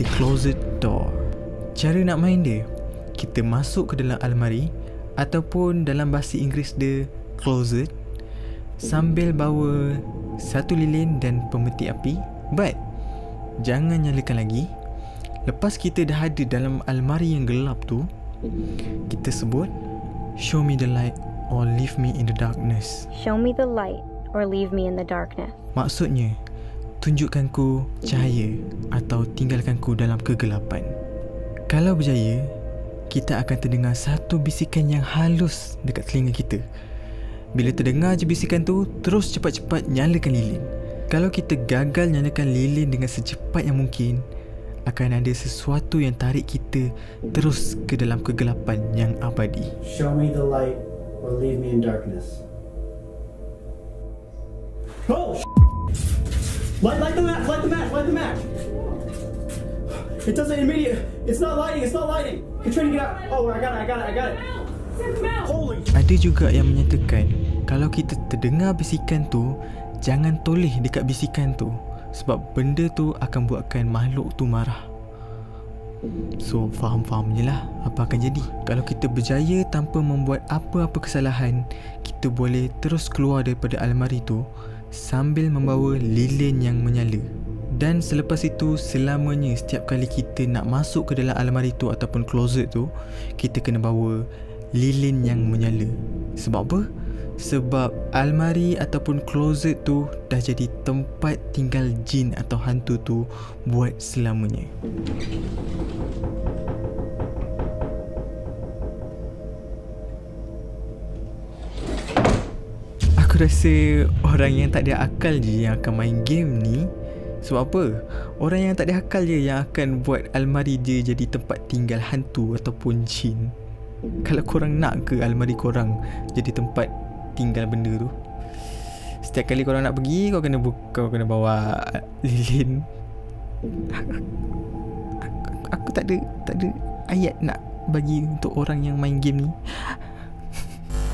the closet door. Cara nak main dia, kita masuk ke dalam almari ataupun dalam bahasa Inggeris dia closet, sambil bawa satu lilin dan pemetik api. But jangan nyalakan lagi. Lepas kita dah ada dalam almari yang gelap tu, kita sebut, show me the light or leave me in the darkness. Show me the light or leave me in the darkness. Maksudnya, tunjukkan ku cahaya atau tinggalkan ku dalam kegelapan. Kalau berjaya, kita akan terdengar satu bisikan yang halus dekat telinga kita. Bila terdengar je bisikan tu, terus cepat-cepat nyalakan lilin. Kalau kita gagal nyalakan lilin dengan secepat yang mungkin, akan ada sesuatu yang tarik kita terus ke dalam kegelapan yang abadi. Show me the light or leave me in darkness. Oh! Light the match! Light the match! Light the match! It doesn't immediate. It's not lighting. It's not lighting. Katrina, get out! Oh, I got it. Holy! Ada juga yang menyatakan kalau kita terdengar bisikan tu, jangan toleh dekat bisikan tu, sebab benda tu akan buatkan makhluk tu marah. So, faham-faham je lah apa akan jadi. Kalau kita berjaya tanpa membuat apa-apa kesalahan, kita boleh terus keluar daripada almari tu sambil membawa lilin yang menyala. Dan selepas itu, selamanya setiap kali kita nak masuk ke dalam almari tu ataupun closet tu, kita kena bawa lilin yang menyala. Sebab apa? Sebab almari ataupun closet tu dah jadi tempat tinggal jin atau hantu tu buat selamanya. Aku rasa orang yang tak ada akal je yang akan main game ni. Sebab apa? Orang yang tak ada akal je yang akan buat almari dia jadi tempat tinggal hantu ataupun jin. Kalau korang nak ke almari korang jadi tempat tinggal benda tu, setiap kali korang nak pergi, kau kena bawa lilin. Aku tak ada ayat nak bagi untuk orang yang main game ni.